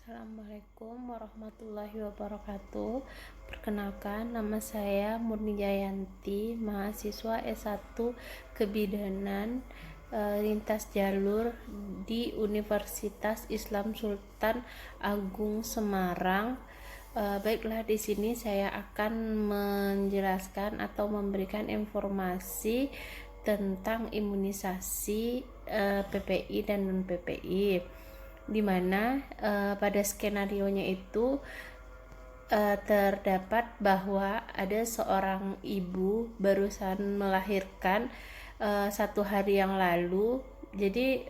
Assalamualaikum warahmatullahi wabarakatuh. Perkenalkan, nama saya Murni Jayanti, mahasiswa S1 Kebidanan lintas jalur di Universitas Islam Sultan Agung Semarang. Baiklah, di sini saya akan menjelaskan atau memberikan informasi tentang imunisasi PPI dan non PPI, di mana pada skenarionya itu terdapat bahwa ada seorang ibu barusan melahirkan satu hari yang lalu. Jadi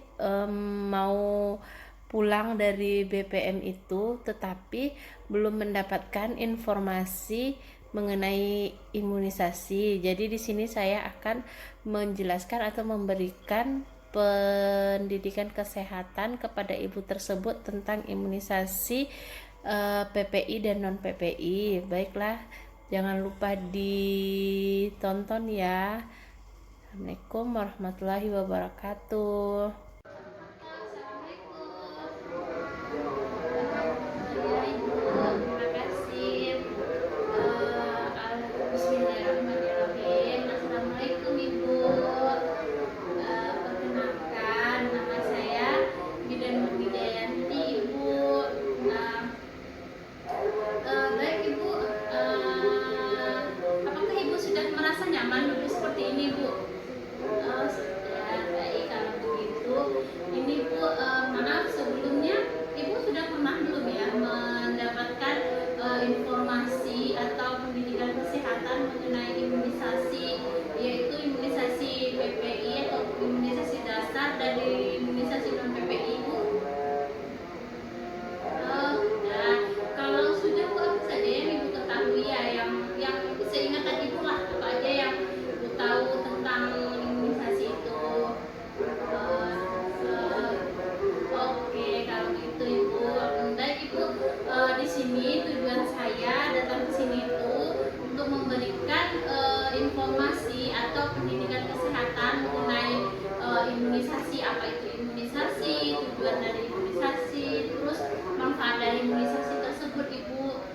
mau pulang dari BPM itu, tetapi belum mendapatkan informasi mengenai imunisasi. Jadi di sini saya akan menjelaskan atau memberikan pendidikan kesehatan kepada ibu tersebut tentang imunisasi PPI dan non PPI. Baiklah, jangan lupa ditonton ya. Assalamualaikum warahmatullahi wabarakatuh. Nyaman duduk seperti ini, Bu. Ya, baik kalau begitu. Ini, Bu, maaf sebelumnya Ibu sudah pernah belum ya mendapatkan informasi atau pendidikan kesehatan mengenai imunisasi, yaitu imunisasi PPI atau imunisasi dasar dari imunisasi non PPI, Bu? Nah, kalau sudah, Bu, apa saja yang Ibu ketahui ya, yang seingatan Ibu lah, apa aja yang Ibu tahu tentang imunisasi itu. Oke, kalau gitu Ibu, baik Ibu, di sini tujuan saya datang ke sini itu untuk memberikan informasi atau pendidikan kesehatan mengenai imunisasi, apa itu imunisasi, tujuan dari imunisasi, terus manfaat dari imunisasi tersebut, Ibu.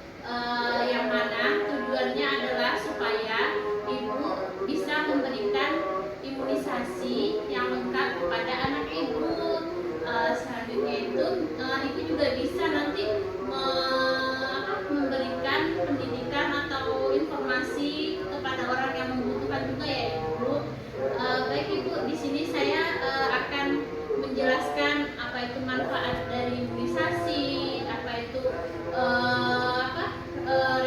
Yang mana tujuannya adalah supaya Ibu bisa memberikan imunisasi yang lengkap kepada anak Ibu. Selanjutnya itu Ibu juga bisa nanti memberikan pendidikan atau informasi kepada orang yang membutuhkan juga ya, Ibu. Baik Ibu, di sini saya akan menjelaskan apa itu manfaat dari imunisasi, apa itu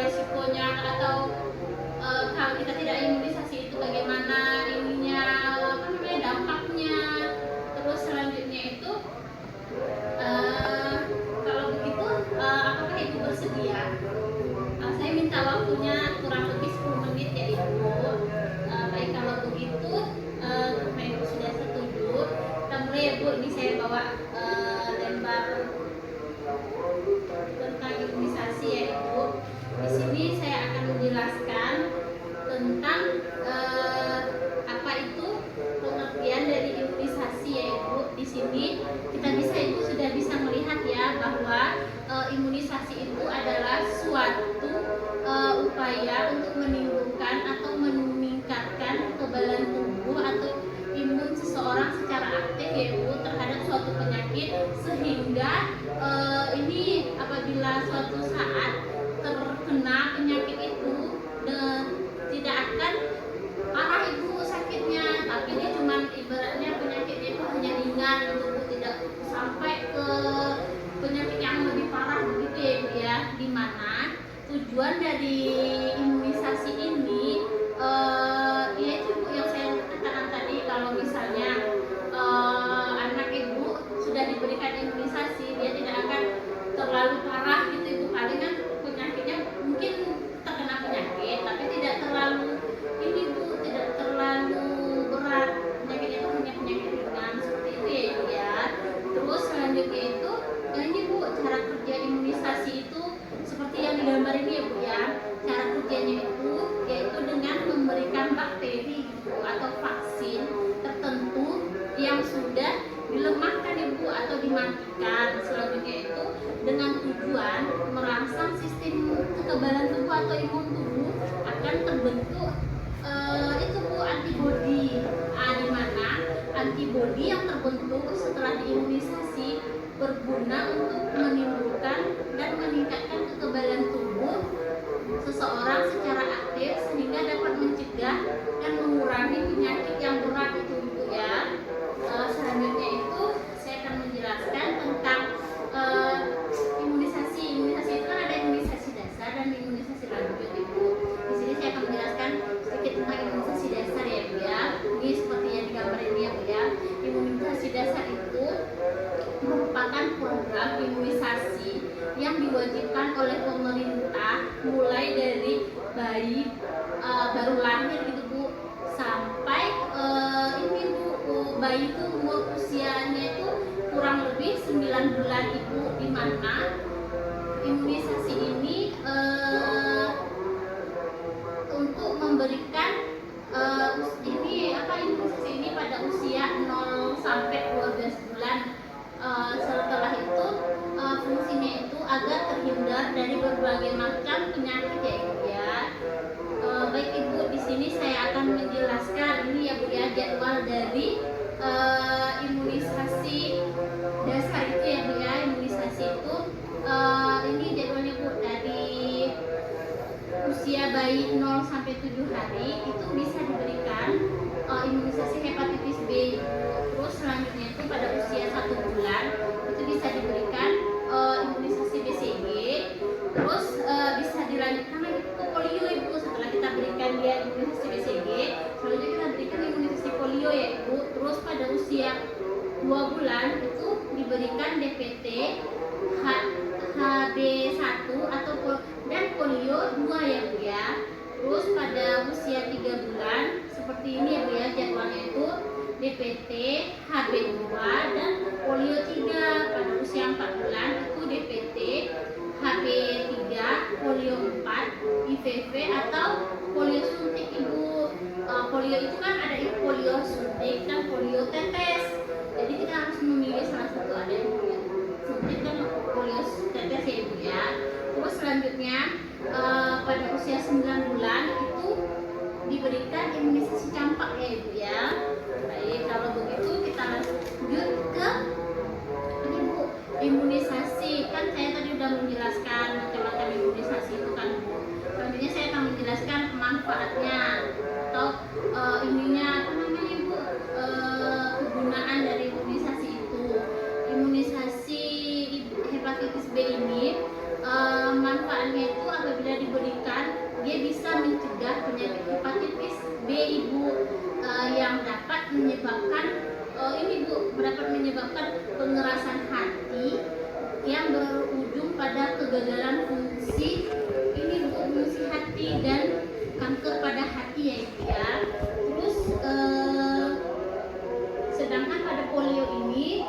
resikonya, atau kalau kita tidak imunisasi itu bagaimana ininya, dampaknya. Terus selanjutnya itu kalau begitu apakah Ibu bersedia? Saya minta waktunya kurang lebih 10 menit ya, Ibu. Baik kalau begitu, karena Ibu sudah setuju, kita mulai ya, Bu. Ini saya bawa lembar tentang imunisasi ya, Ibu. Di sini saya akan menjelaskan tentang apa itu pengertian dari imunisasi ya, Ibu. Di sini Ibu sudah bisa melihat ya bahwa imunisasi itu adalah suatu upaya untuk menimbulkan atau meningkatkan kekebalan tubuh atau imun seseorang secara aktif ya, Ibu, terhadap suatu penyakit, sehingga ini apabila suatu saat terkena penyakit itu tidak akan parah, Ibu, sakitnya, tapi dia cuma ibaratnya penyakitnya itu hanya ringan gitu, Bu, tidak sampai ke penyakit yang lebih parah begitu ya, Ibu ya. Dimana tujuan dari imunisasi ini yaitu, Bu, yang saya katakan tadi, kalau misalnya anak Ibu sudah diberikan imunisasi, dia tidak akan terlalu parah gitu, Ibu. Palingan penyakitnya mungkin terkena penyakit tapi tidak terlalu ini, Bu, tidak terlalu berat, penyakitnya itu hanya penyakit ringan seperti itu ya, Ibu ya. Terus selanjutnya itu ini, Bu, cara kerja imunisasi itu seperti yang digambar ini ya, Bu ya. Cara kerjanya itu yaitu dengan memberikan bakteri gitu, atau vaksin tertentu yang sudah dilemahkan, Ibu, atau dimatikan. Selanjutnya itu dengan tujuan merangsang sistem kekebalan tubuh atau imun tubuh akan terbentuk itu Bu, antibodi. Di mana antibodi yang terbentuk setelah diimunisasi berguna untuk menimbulkan dan meningkatkan kekebalan tubuh seseorang secara aktif sehingga dapat mencegah dan mengurangi penyakit yang berat itu Bu ya. Selanjutnya itu saya akan menjelaskan tentang imunisasi. Imunisasi itu kan ada imunisasi dasar dan imunisasi lanjut Ibu. Di sini saya akan menjelaskan sedikit tentang imunisasi dasar ya Bu ya. Ini seperti yang digambar ini ya Bu ya. Imunisasi dasar itu merupakan program imunisasi yang diwajibkan oleh pemerintah mulai dari bayi baru lahir gitu Bu sampai ini Bu, bayi itu umur usianya itu kurang lebih 9 bulan Ibu, di mana imunisasi ini untuk memberikan imunisasi ini pada usia 0 sampai 12 bulan. Setelah itu fungsinya itu agar terhindar dari berbagai macam penyakit ya Ibu ya. Baik Ibu, di sini saya akan menjelaskan ini ya Bu ya, jadwal dari imunisasi dasar itu ya Bu ya. Imunisasi itu ini jadwalnya Bu, dari usia bayi 0 sampai 7 hari itu bisa diberikan imunisasi hepatitis B. Terus selanjutnya itu pada usia 1 bulan itu bisa diberikan imunisasi BCG. Terus bisa dilanjutkan lagi ke polio Ibu. Setelah kita berikan dia imunisasi BCG, selanjutnya kita berikan imunisasi polio ya Ibu. Terus pada usia 2 bulan itu diberikan DPT, HB1 atau dan polio 2 ya Bu ya. Terus pada usia 3 bulan seperti ini ya Bu ya, jadwalnya itu DPT, HB2 dan polio 3. Pada usia 4 bulan itu DPT, HB3, polio 4, IVV atau polio suntik Ibu. Polio itu kan ada polio suntik dan polio tetes. Jadi kita harus memilih salah satu, ada yang polio suntik dan polio tetes ya Ibu ya. Terus selanjutnya pada usia 9 bulan itu diberikan imunisasi campak ya Ibu ya. Baik, kalau begitu kita lanjut ke ini Bu, imunisasi. Kan saya tadi sudah menjelaskan macam-macam imunisasi itu kan Bu. Selanjutnya saya akan menjelaskan manfaatnya atau ininya apa namanya Bu, kegunaan dari imunisasi itu. Imunisasi hepatitis B ini manfaatnya itu apabila diberikan dia bisa mencegah penyakit hepatitis B Ibu, yang dapat menyebabkan dapat menyebabkan pengerasan hati yang berujung pada kegagalan fungsi fungsi hati dan kanker pada hati ya Ibu ya. Terus sedangkan pada polio ini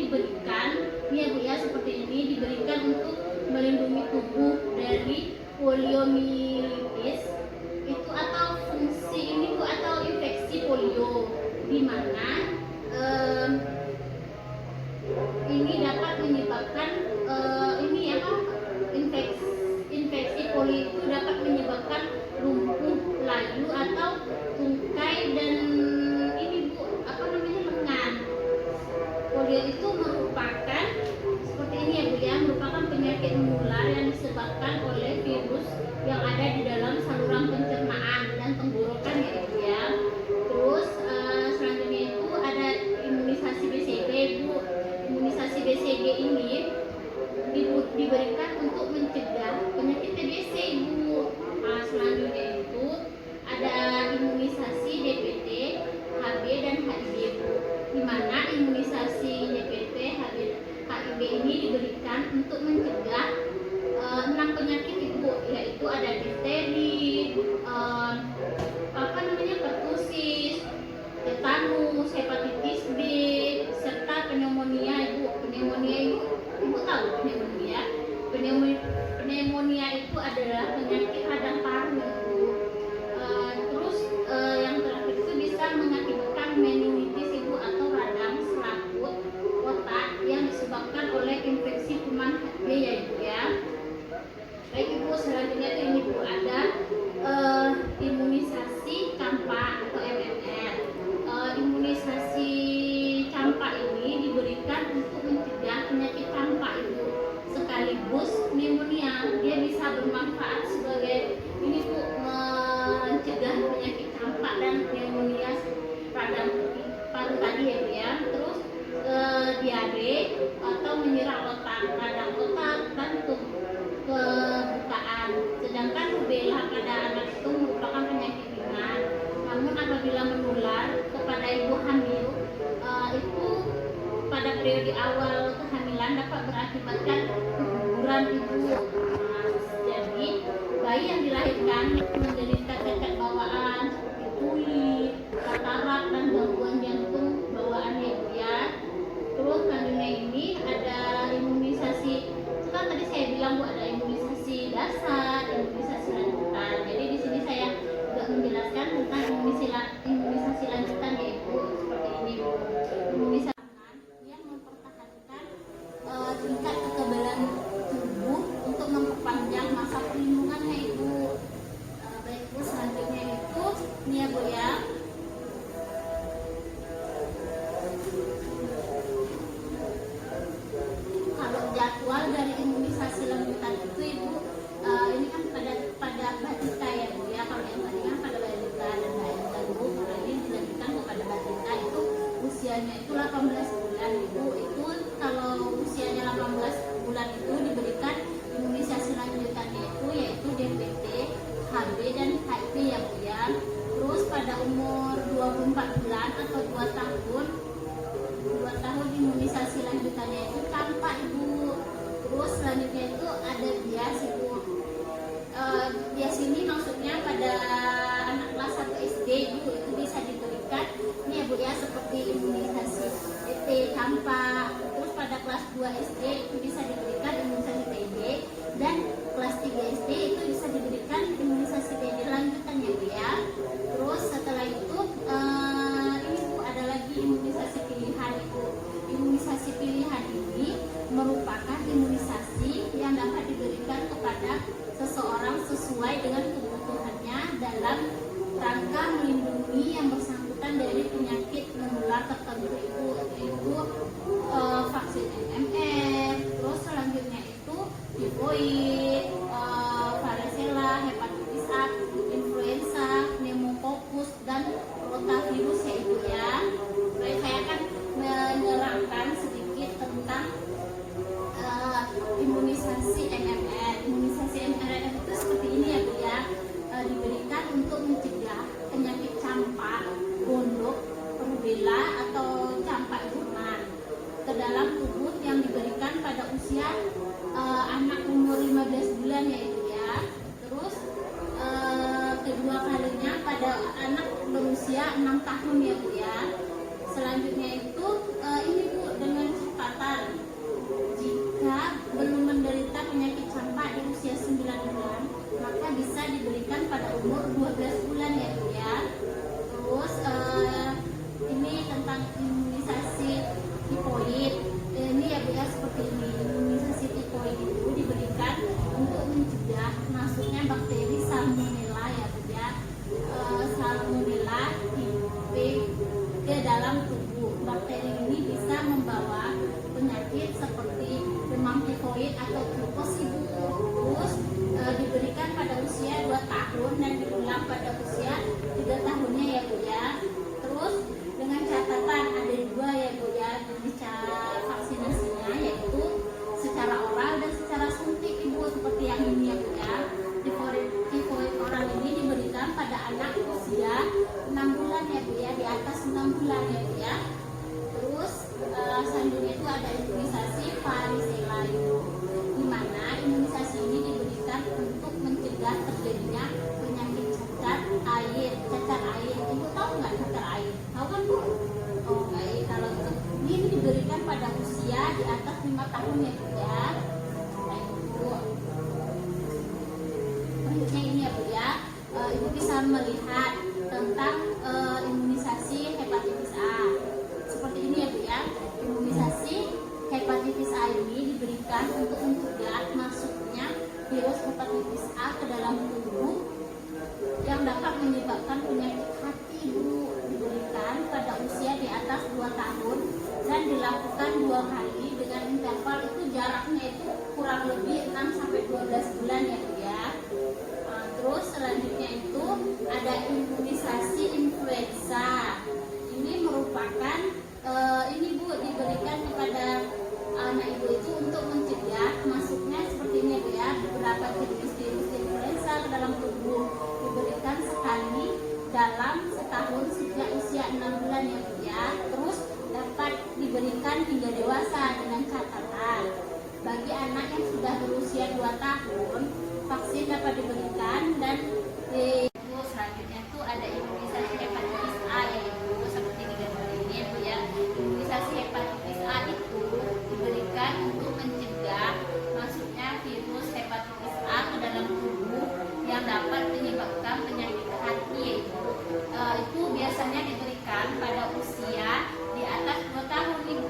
diberikan ya Bu ya, seperti ini diberikan untuk melindungi tubuh dari poliomyelitis itu atau fungsi ini Bu, atau infeksi polio, di mana ini dapat menyebabkan infeksi polio itu dapat menyebabkan lumpuh layu atau tungkai dan ini Bu, lengan. Polio itu merupakan seperti ini ya Bu ya, merupakan penyakit menular yang disebabkan oleh virus yang ada di dalam saluran pencernaan dan tenggorokan ya Ibu ya. Terus selanjutnya itu ada imunisasi BCG Bu. Imunisasi BCG ini diberikan untuk mencegah penyakit TBC Ibu. Selanjutnya itu ada imunisasi DPT, HB dan HIV Bu, di mana imunisasi DPT, HB, HIV ini diberikan untuk mencegah 6 penyakit Ibu, yaitu ada difteri, pertusis, tetanus, hepatitis B, serta pneumonia Ibu. Pneumonia Ibu tahu pneumonia? Pneumonia itu adalah penyakit radang paru Ibu. Terus yang terakhir itu bisa mengakibatkan meningitis Ibu atau radang selaput otak yang disebabkan oleh infeksi mengakibatkan keguguran ibu. Nah, jadi bayi yang dilahirkan menderita cacat bawaan seperti tuli, katarak, dan gangguan jantung bawaan ya ibu ya. Terus selanjutnya ini ada imunisasi. Itu kan tadi saya bilang bu, ada imunisasi dasar, imunisasi lanjutan. Jadi di sini saya juga menjelaskan tentang imunisasi lanjutan ya ibu. Seperti ini bu. Imunisasi yang mempertahankan tingkat kekebalan tubuh untuk memperpanjang masa perlindungannya ibu. Baik bu, selanjutnya itu ini ya bu ya. Kalau jadwal dari imunisasi lanjutan itu ibu, ini kan pada balita ya bu ya. Kalau yang tadi kan pada balita dan balita bu, kalau ini dilanjutkan kepada balita itu usianya itu 18 bulan ibu. Itu kalau usianya 18 bulan itu diberikan imunisasi lanjutannya itu yaitu DPT, HB, dan HIV ya bu ya. Terus pada umur 24 bulan atau 2 tahun imunisasi lanjutannya itu campak ibu. Terus selanjutnya itu ada bias ibu. Bias ini maksudnya pada anak kelas 1 SD ibu, itu bisa diberikan ini ya bu ya, seperti imunisasi TT campak. Terus pada kelas 2 SD itu bisa diberikan imunisasi TB, dan kelas 3 SD itu bisa diberikan imunisasi TB lanjutannya bu ya. Terus setelah itu ini bu, ada lagi imunisasi pilihan ibu. Imunisasi pilihan ini merupakan imunisasi yang dapat diberikan kepada seseorang sesuai dengan kebutuhannya dalam rangka melindungi yang bersangkutan dari penyakit menular tertentu ibu, yaitu vaksin MMR. Terus selanjutnya itu tifoid, varicella, hepatitis A, influenza, pneumococcus, dan rotavirus ya ibu ya. Baik, saya akan menerangkan sedikit tentang imunisasi MMR. Imunisasi MMR itu seperti ini ya bu ya, diberikan untuk mencegah penyakit campak, gondok, rubella atau campak burman ke dalam tubuh yang diberikan pada usia anak umur 15 bulan ya ibu ya. Terus kedua kalinya pada anak berusia 6 tahun ya bu ya. Selanjutnya itu ini bu, dengan catatan jika belum menderita penyakit campak di usia 9 bulan, maka bisa diberikan pada umur 12 bulan ya bu ya. Terus ini tentang imunisasi tifoid. Ini ya bu ya, seperti ini. Imunisasi tifoid itu diberikan untuk mencegah masuknya bakteri salmonella ya bu ya. Salmonella tipe ke dalam tubuh. Bakteri ini bisa membawa penyakit seperti demam tifoid atau tipes ibu. Terus diberikan pada usia 2 tahun dan diulang pada usia 3 tahunnya ya bu ya. Terus dengan catatan ada 2 ya bu ya jenis vaksinasinya, yaitu secara oral dan secara suntik ibu, seperti yang ini ya bu ya. Tifoid oral ini diberikan pada anak usia 6 bulan ya bu ya, di atas 6 bulan ya bu ya. Terus selanjutnya itu ada imunisasi varicella ibu, di mana imunisasi ini diberikan untuk mencegah terjadinya penyakit cacar air. Ibu tahu nggak cacar air? Tahu kan bu? Oh baik, kalau ini diberikan pada usia di atas 5 tahun ya bu ya. Baik bu. Selanjutnya ini ya bu ya, ibu bisa melihat tentang imunisasi hepatitis A. Seperti ini ya bu ya, imunisasi hepatitis A ini diberikan untuk mencegah masuknya virus hepatitis A ke dalam tubuh yang dapat menyebabkan penyakit hati ibu. Diberikan pada usia di atas 2 tahun dan dilakukan 2 kali dengan interval itu jaraknya itu kurang lebih 6-12 bulan ya bu ya. Terus selanjutnya itu ada imunisasi influenza. Ini merupakan ini bu, diberikan kepada anak ibu itu untuk mencegah masuknya seperti ini bu ya, beberapa jenis virus influenza ke dalam tubuh. Diberikan sekali dalam setahun sejak usia 6 bulan ya bu ya. Terus dapat diberikan hingga dewasa dengan catatan sudah berusia 2 tahun, vaksin dapat diberikan. Dan selanjutnya itu ada imunisasi hepatitis A, yaitu seperti di gambar ini ya Bu ya. Imunisasi hepatitis A itu diberikan untuk mencegah masuknya virus hepatitis A ke dalam tubuh yang dapat menyebabkan penyakit hati, yaitu itu biasanya diberikan pada usia di atas 2 tahun Ibu,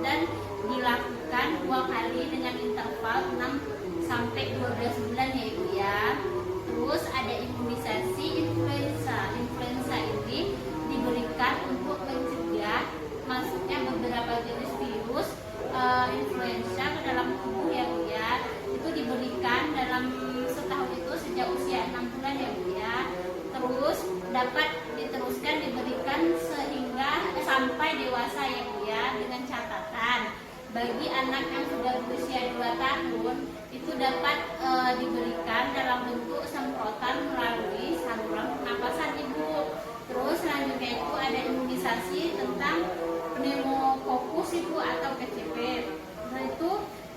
dan dilakukan 2 kali dengan interval 6 sampai 12 bulan ya Ibu ya. Terus ada imunisasi influenza. Influenza ini diberikan untuk mencegah masuknya beberapa jenis virus influenza ke dalam tubuh ya Bu ya. Itu diberikan dalam setahun itu sejak usia 6 bulan ya Bu ya. Terus dapat diteruskan diberikan sehingga sampai dewasa ya Bu ya, dengan catatan bagi anak yang sudah berusia 2 tahun itu dapat diberikan dalam bentuk semprotan melalui saluran pernapasan Ibu. Terus selanjutnya itu ada imunisasi tentang pneumokokus Ibu atau PCP. Nah itu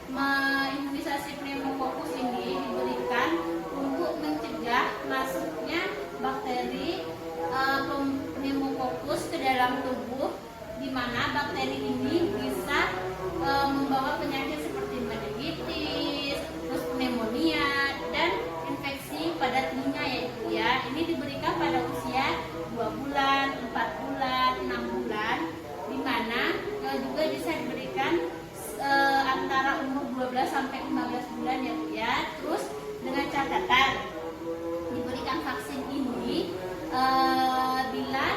imunisasi pneumokokus ini diberikan untuk mencegah masuknya bakteri pneumokokus ke dalam tubuh, di mana bakteri ini bisa membawa penyakit seperti meningitis, terus pneumonia, dan infeksi pada telinga ya Ibu ya. Ini diberikan pada usia 2 bulan, 4 bulan, 6 bulan, di mana juga bisa diberikan antara umur 12 sampai 15 bulan ya Bu ya. Terus dengan catatan diberikan vaksin ini bila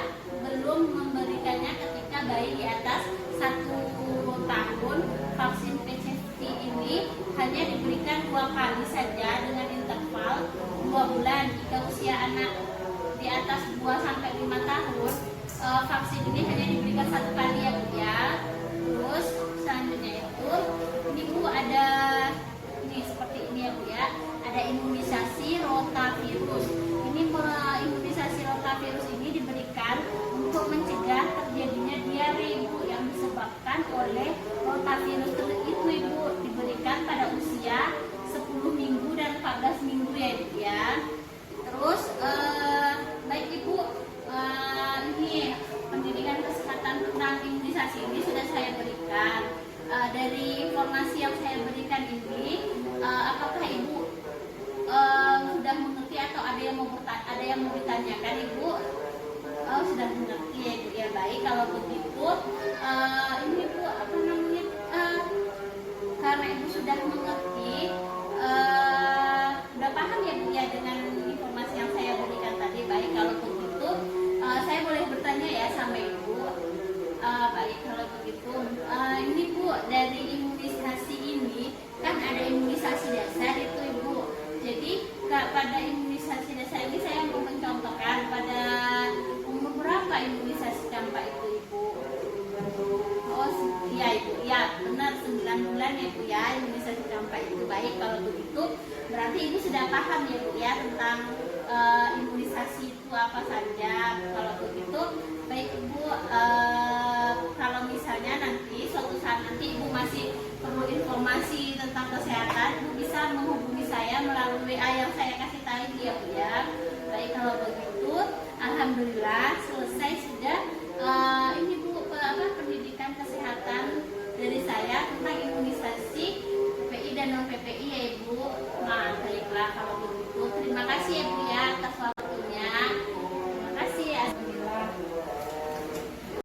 belum memberikannya ketika bayi di atas 1 tahun. Vaksin PCV ini hanya diberikan 2 kali saja dengan interval 2 bulan. Jika usia anak di atas 2 sampai 5 tahun, vaksin ini hanya diberikan 1 kali ya Bu ya. Terus selanjutnya itu ini Bu ada ini seperti ini ya Bu ya. Ada imunisasi rotavirus. Ini imunisasi rotavirus ini diberikan untuk mencegah terjadinya diare Ibu yang disebabkan oleh rotavirus itu Ibu. Diberikan pada usia 10 minggu dan 14 minggu ya Ibu ya. Terus baik Ibu, ini pendidikan kesehatan tentang imunisasi ini sudah saya berikan. Dari informasi yang saya berikan ini, apakah Ibu sudah mengerti atau ada yang mau ditanyakan Ibu? Sudah mengerti ya Ibu ya. Baik, kalau begitu ini Ibu apa namanya, karena Ibu sudah mengerti, sudah paham ya Bu ya dengan informasi yang saya berikan tadi. Baik, kalau begitu saya boleh bertanya ya sama Ibu. Baik, kalau begitu ini Bu, dari imunisasi ini kan ada imunisasi dasar itu Ibu. Jadi pada imunisasi dasar ini saya mau mencontohkan pada umur berapa imunisasi campak itu Ibu? Oh iya Ibu, ya benar 9 bulan ya Bu ya imunisasi campak itu. Baik, kalau begitu berarti Ibu sudah paham ya Bu ya tentang imunisasi itu apa saja. Kalau begitu baik Ibu, kalau misalnya nanti suatu saat nanti Ibu masih perlu informasi tentang kesehatan, Ibu bisa menghubungi saya melalui WA yang saya kasih tahu ya Bu ya.